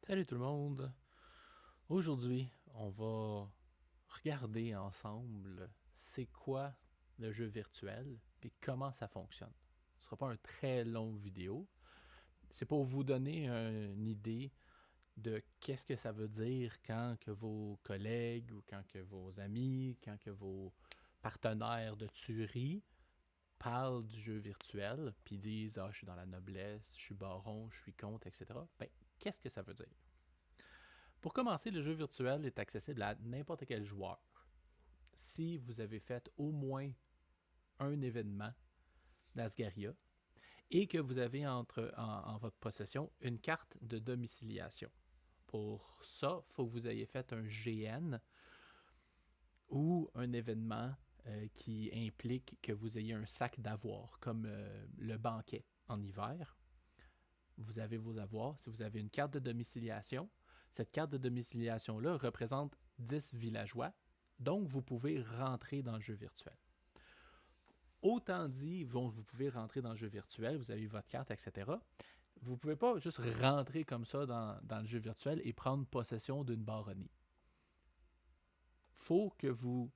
Salut tout le monde! Aujourd'hui, on va regarder ensemble c'est quoi le jeu virtuel et comment ça fonctionne. Ce ne sera pas une très longue vidéo. C'est pour vous donner une idée de qu'est-ce que ça veut dire quand que vos collègues ou quand que vos amis, quand que vos partenaires de tuerie parlent du jeu virtuel puis disent je suis dans la noblesse, je suis baron, je suis comte, etc. Ben, qu'est-ce que ça veut dire? Pour commencer, le jeu virtuel est accessible à n'importe quel joueur. Si vous avez fait au moins un événement d'Asgaria et que vous avez en votre possession une carte de domiciliation. Pour ça, il faut que vous ayez fait un GN ou un événement qui implique que vous ayez un sac d'avoirs, comme le banquet en hiver. Vous avez vos avoirs. Si vous avez une carte de domiciliation, cette carte de domiciliation-là représente 10 villageois, donc vous pouvez rentrer dans le jeu virtuel. Autant dit, vous pouvez rentrer dans le jeu virtuel, vous avez votre carte, etc. Vous ne pouvez pas juste rentrer comme ça dans le jeu virtuel et prendre possession d'une baronnie. Faut que vous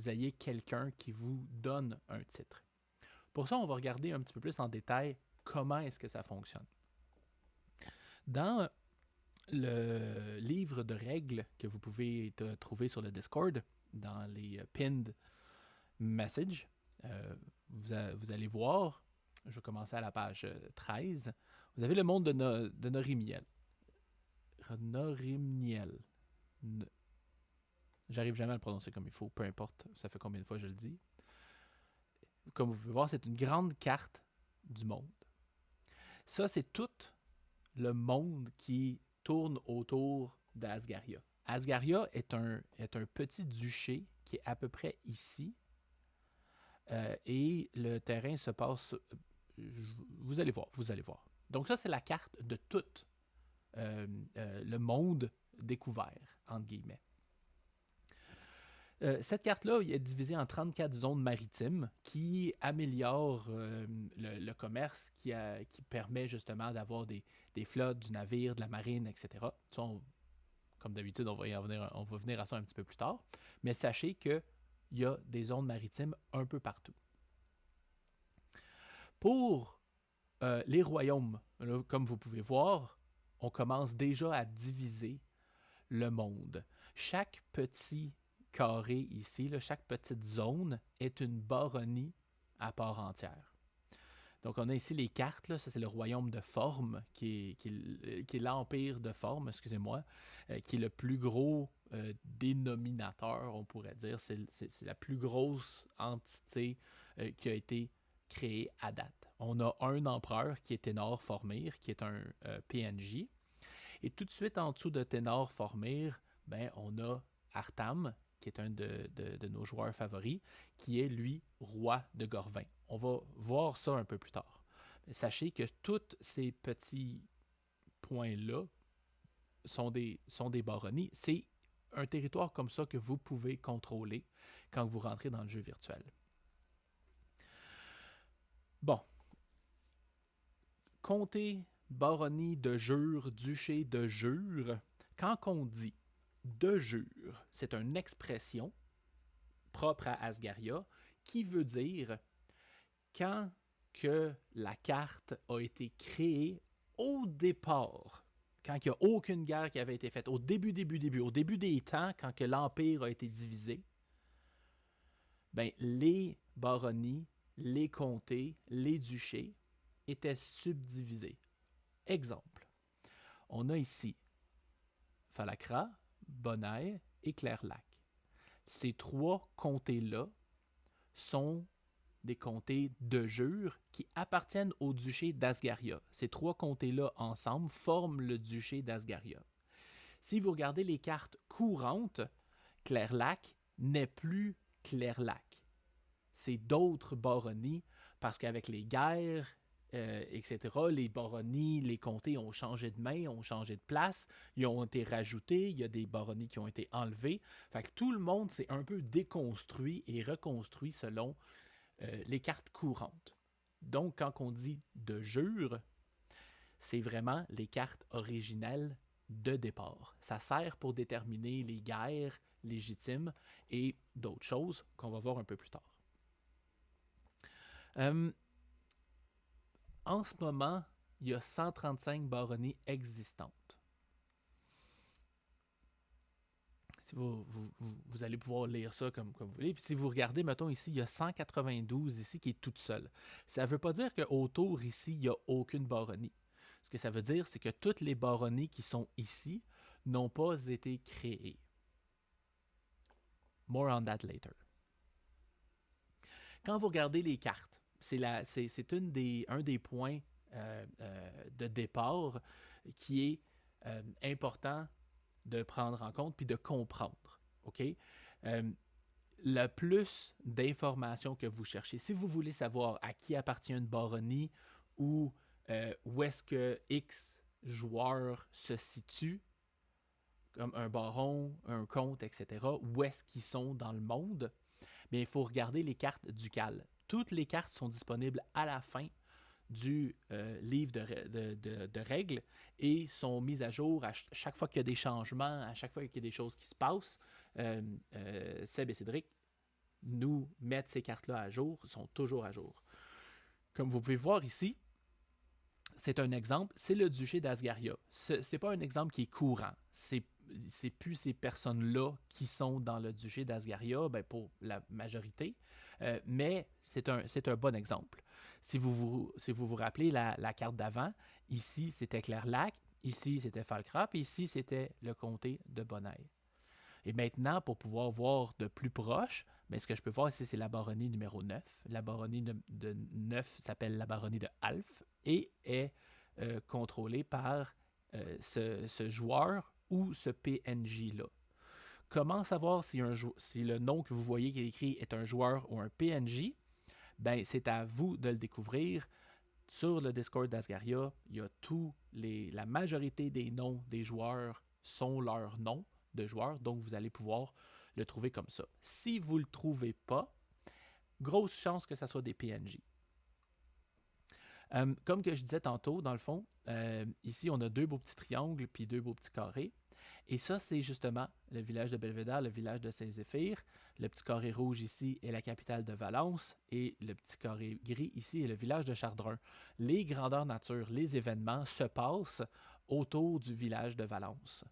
ayez quelqu'un qui vous donne un titre. Pour ça, on va regarder un petit peu plus en détail comment est-ce que ça fonctionne. Dans le livre de règles que vous pouvez trouver sur le Discord, dans les pinned messages, vous allez voir, je vais commencer à la page 13, vous avez le monde de Norimiel. Norimniel. J'arrive jamais à le prononcer comme il faut, peu importe, ça fait combien de fois je le dis. Comme vous pouvez voir, c'est une grande carte du monde. Ça, c'est tout le monde qui tourne autour d'Asgaria. Asgaria est un petit duché qui est à peu près ici. Et le terrain se passe. Vous allez voir. Donc, ça, c'est la carte de tout le monde découvert, entre guillemets. Cette carte-là est divisée en 34 zones maritimes qui améliorent le commerce, qui permet justement d'avoir des flottes, du navire, de la marine, etc. Ça, comme d'habitude, on va venir à ça un petit peu plus tard. Mais sachez qu'il y a des zones maritimes un peu partout. Pour les royaumes, là, comme vous pouvez voir, on commence déjà à diviser le monde. Chaque petit carré ici, là, chaque petite zone est une baronnie à part entière. Donc on a ici les cartes, là, ça c'est le royaume de Forme, qui est l'empire de Forme, excusez-moi, qui est le plus gros dénominateur, on pourrait dire. C'est la plus grosse entité qui a été créée à date. On a un empereur qui est Ténor Formir, qui est un PNJ. Et tout de suite en dessous de Ténor Formir, ben, on a Artam, qui est un de nos joueurs favoris, qui est lui roi de Gorvin. On va voir ça un peu plus tard. Mais sachez que tous ces petits points-là sont des baronnies. C'est un territoire comme ça que vous pouvez contrôler quand vous rentrez dans le jeu virtuel. Bon. Comté, baronnie de Jure, duché de Jure. Quand on dit de Jure, c'est une expression propre à Asgaria qui veut dire quand que la carte a été créée au départ, quand il n'y a aucune guerre qui avait été faite, au début des temps, quand que l'Empire a été divisé, ben, les baronnies, les comtés, les duchés étaient subdivisés. Exemple, on a ici Falacra, Bonaire et Clairlac. Ces trois comtés-là sont des comtés de Jure qui appartiennent au duché d'Asgaria. Ces trois comtés-là ensemble forment le duché d'Asgaria. Si vous regardez les cartes courantes, Clairlac n'est plus Clairlac. C'est d'autres baronnies parce qu'avec les guerres, etc., les baronnies, les comtés ont changé de main, ont changé de place, ils ont été rajoutés, il y a des baronnies qui ont été enlevées. Fait que tout le monde s'est un peu déconstruit et reconstruit selon les cartes courantes. Donc, quand on dit de Jure, c'est vraiment les cartes originelles de départ. Ça sert pour déterminer les guerres légitimes et d'autres choses qu'on va voir un peu plus tard. En ce moment, il y a 135 baronnies existantes. Si vous allez pouvoir lire ça comme vous voulez. Puis si vous regardez, mettons ici, il y a 192 ici qui est toute seule. Ça ne veut pas dire qu'autour ici, il n'y a aucune baronnie. Ce que ça veut dire, c'est que toutes les baronnies qui sont ici n'ont pas été créées. More on that later. Quand vous regardez les cartes, c'est un des points de départ qui est important de prendre en compte puis de comprendre. OK? Le plus d'informations que vous cherchez, si vous voulez savoir à qui appartient une baronnie ou où est-ce que X joueur se situe, comme un baron, un comte, etc., où est-ce qu'ils sont dans le monde, bien, il faut regarder les cartes ducales. Toutes les cartes sont disponibles à la fin du livre de règles et sont mises à jour à chaque fois qu'il y a des changements, à chaque fois qu'il y a des choses qui se passent. Seb et Cédric nous mettent ces cartes-là à jour, sont toujours à jour. Comme vous pouvez voir ici, c'est un exemple, c'est le duché d'Asgaria. C'est pas un exemple qui est courant. C'est plus ces personnes-là qui sont dans le duché d'Asgaria, ben pour la majorité, mais c'est un bon exemple. Si vous vous rappelez la carte d'avant, ici c'était Clairlac, ici c'était Falkrap, et ici c'était le comté de Bonnet. Et maintenant, pour pouvoir voir de plus proche, ben, ce que je peux voir ici, c'est la baronnie numéro 9. La baronnie de 9 s'appelle la baronnie de Alf et est contrôlée par ce joueur ou ce PNJ-là. Comment savoir si le nom que vous voyez qui est écrit est un joueur ou un PNJ? Ben, c'est à vous de le découvrir. Sur le Discord d'Asgaria, il y a la majorité des noms des joueurs sont leurs noms de joueurs, donc vous allez pouvoir le trouver comme ça. Si vous ne le trouvez pas, grosse chance que ce soit des PNJ. Comme que je disais tantôt, dans le fond, ici on a 2 beaux petits triangles puis 2 beaux petits carrés. Et ça, c'est justement le village de Belvédère, le village de Saint-Zéphyr. Le petit carré rouge ici est la capitale de Valence et le petit carré gris ici est le village de Chardrun. Les grandeurs nature, les événements se passent autour du village de Valence.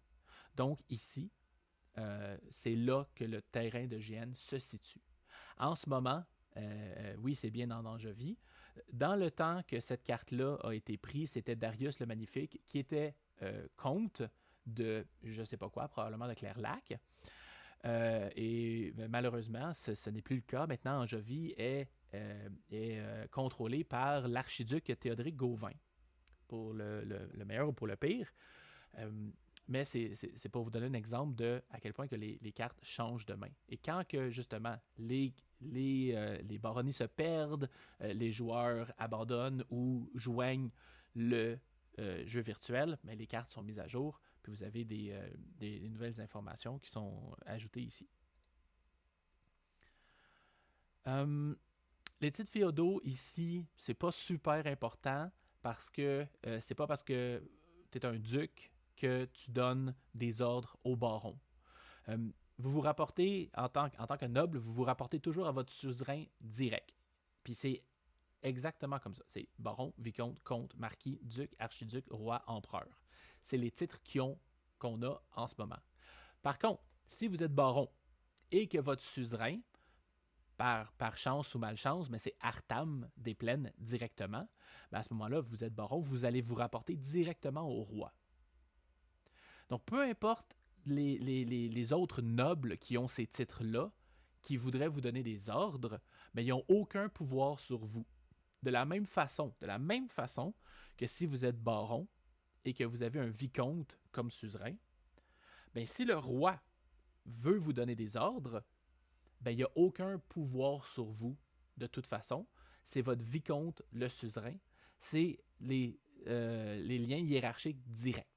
Donc ici, c'est là que le terrain de GN se situe. En ce moment, oui, c'est bien en Angevie. Dans le temps que cette carte-là a été prise, c'était Darius le Magnifique qui était comte de je ne sais pas quoi, probablement de Clairlac. Et malheureusement, ce n'est plus le cas. Maintenant, Angevie est contrôlée par l'archiduc Théodoric Gauvin, pour le meilleur ou pour le pire. Mais c'est pour vous donner un exemple de à quel point que les cartes changent de main. Et quand que justement les baronnies se perdent, les joueurs abandonnent ou joignent le jeu virtuel, mais les cartes sont mises à jour, puis vous avez des nouvelles informations qui sont ajoutées ici. Les titres féodaux ici, c'est pas super important parce que c'est pas parce que tu es un duc que tu donnes des ordres au baron. Vous vous rapportez, en tant que noble, vous vous rapportez toujours à votre suzerain direct. Puis c'est exactement comme ça. C'est baron, vicomte, comte, marquis, duc, archiduc, roi, empereur. C'est les titres qu'on a en ce moment. Par contre, si vous êtes baron et que votre suzerain, par chance ou malchance, mais c'est Artam des Plaines directement, ben à ce moment-là, vous êtes baron, vous allez vous rapporter directement au roi. Donc, peu importe les autres nobles qui ont ces titres-là, qui voudraient vous donner des ordres, mais ils n'ont aucun pouvoir sur vous. De la même façon que si vous êtes baron et que vous avez un vicomte comme suzerain, bien, si le roi veut vous donner des ordres, bien, il n'y a aucun pouvoir sur vous de toute façon. C'est votre vicomte, le suzerain. C'est les liens hiérarchiques directs.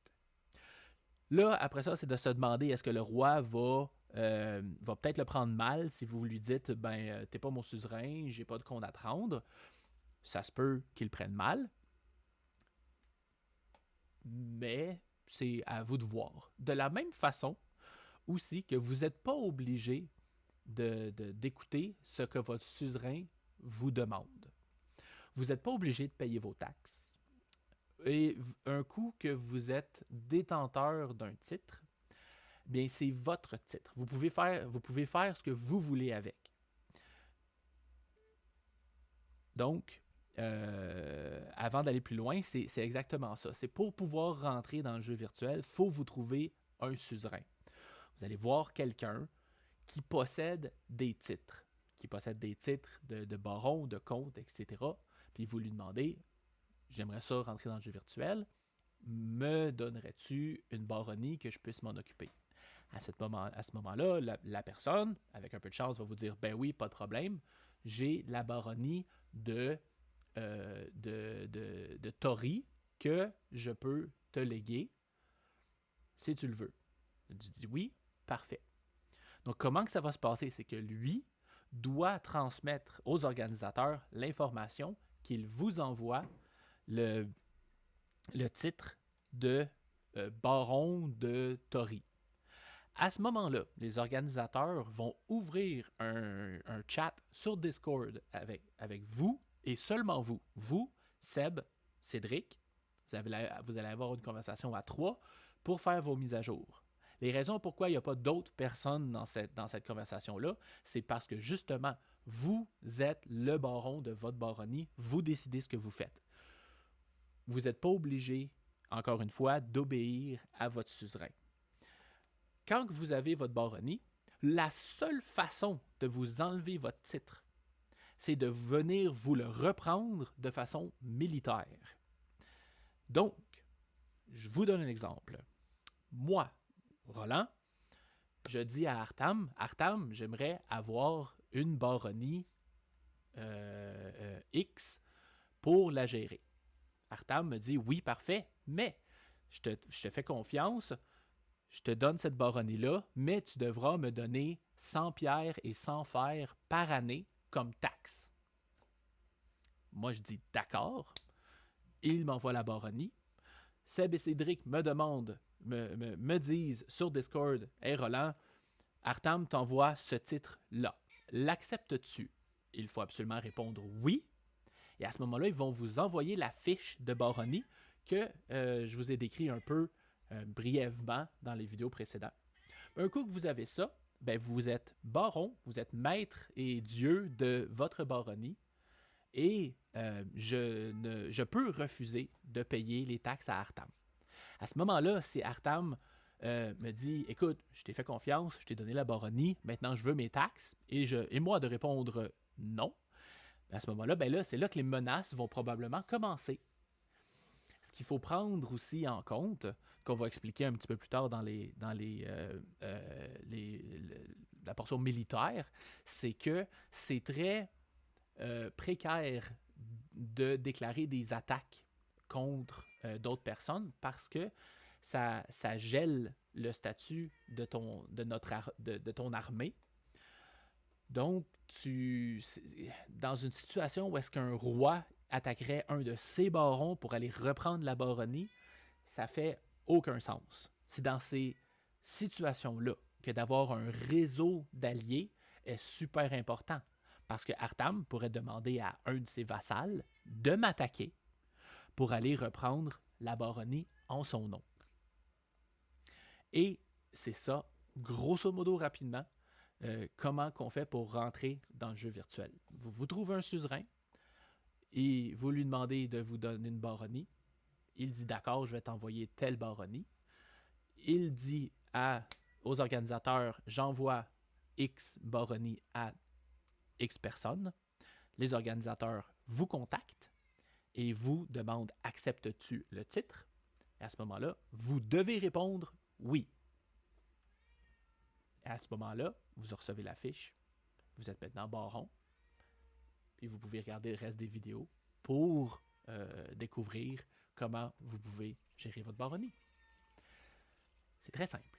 Là, après ça, c'est de se demander est-ce que le roi va peut-être le prendre mal si vous lui dites ben t'es pas mon suzerain, j'ai pas de compte à te rendre. Ça se peut qu'il le prenne mal. Mais c'est à vous de voir. De la même façon aussi que vous n'êtes pas obligé d'écouter ce que votre suzerain vous demande. Vous n'êtes pas obligé de payer vos taxes. Et un coup que vous êtes détenteur d'un titre, bien c'est votre titre. Vous pouvez faire ce que vous voulez avec. Donc, avant d'aller plus loin, c'est exactement ça. C'est pour pouvoir rentrer dans le jeu virtuel, il faut vous trouver un suzerain. Vous allez voir quelqu'un qui possède des titres, de baron, de comte, etc. Puis vous lui demandez, j'aimerais ça rentrer dans le jeu virtuel, me donnerais-tu une baronnie que je puisse m'en occuper? À ce moment-là, la personne, avec un peu de chance, va vous dire, ben oui, pas de problème, j'ai la baronnie de Tori que je peux te léguer si tu le veux. Tu dis oui, parfait. Donc, comment que ça va se passer? C'est que lui doit transmettre aux organisateurs l'information qu'il vous envoie le titre de baron de Tori. À ce moment-là, les organisateurs vont ouvrir un chat sur Discord avec vous et seulement vous. Vous, Seb, Cédric, vous allez avoir une conversation à 3 pour faire vos mises à jour. Les raisons pourquoi il n'y a pas d'autres personnes dans cette conversation-là, c'est parce que justement, vous êtes le baron de votre baronnie, vous décidez ce que vous faites. Vous n'êtes pas obligé, encore une fois, d'obéir à votre suzerain. Quand vous avez votre baronnie, la seule façon de vous enlever votre titre, c'est de venir vous le reprendre de façon militaire. Donc, je vous donne un exemple. Moi, Roland, je dis à Artam, j'aimerais avoir une baronnie X pour la gérer. Artam me dit, oui, parfait, mais je te fais confiance, je te donne cette baronnie-là, mais tu devras me donner 100 pierres et 100 fer par année comme taxe. Moi, je dis d'accord. Il m'envoie la baronnie. Seb et Cédric me demandent, me disent sur Discord, « Hey Roland, Artam t'envoie ce titre-là. L'acceptes-tu? » Il faut absolument répondre « oui ». Et à ce moment-là, ils vont vous envoyer la fiche de baronnie que je vous ai décrit un peu brièvement dans les vidéos précédentes. Un coup que vous avez ça, ben vous êtes baron, vous êtes maître et dieu de votre baronnie et je peux refuser de payer les taxes à Artam. À ce moment-là, si Artam me dit « Écoute, je t'ai fait confiance, je t'ai donné la baronnie, maintenant je veux mes taxes » et moi de répondre « non », à ce moment-là, ben là, c'est là que les menaces vont probablement commencer. Ce qu'il faut prendre aussi en compte, qu'on va expliquer un petit peu plus tard dans la portion militaire, c'est que c'est très précaire de déclarer des attaques contre d'autres personnes parce que ça gèle le statut de ton armée. Donc, dans une situation où est-ce qu'un roi attaquerait un de ses barons pour aller reprendre la baronnie, ça fait aucun sens. C'est dans ces situations-là que d'avoir un réseau d'alliés est super important. Parce que Artam pourrait demander à un de ses vassals de m'attaquer pour aller reprendre la baronnie en son nom. Et c'est ça, grosso modo rapidement, comment qu'on fait pour rentrer dans le jeu virtuel. Vous trouvez un suzerain et vous lui demandez de vous donner une baronnie. Il dit d'accord, je vais t'envoyer telle baronnie. Il dit aux organisateurs, j'envoie X baronnie à X personnes. Les organisateurs vous contactent et vous demandent acceptes-tu le titre? Et à ce moment-là, vous devez répondre oui. Et à ce moment-là, vous recevez la fiche. Vous êtes maintenant baron. Et vous pouvez regarder le reste des vidéos pour découvrir comment vous pouvez gérer votre baronnie. C'est très simple.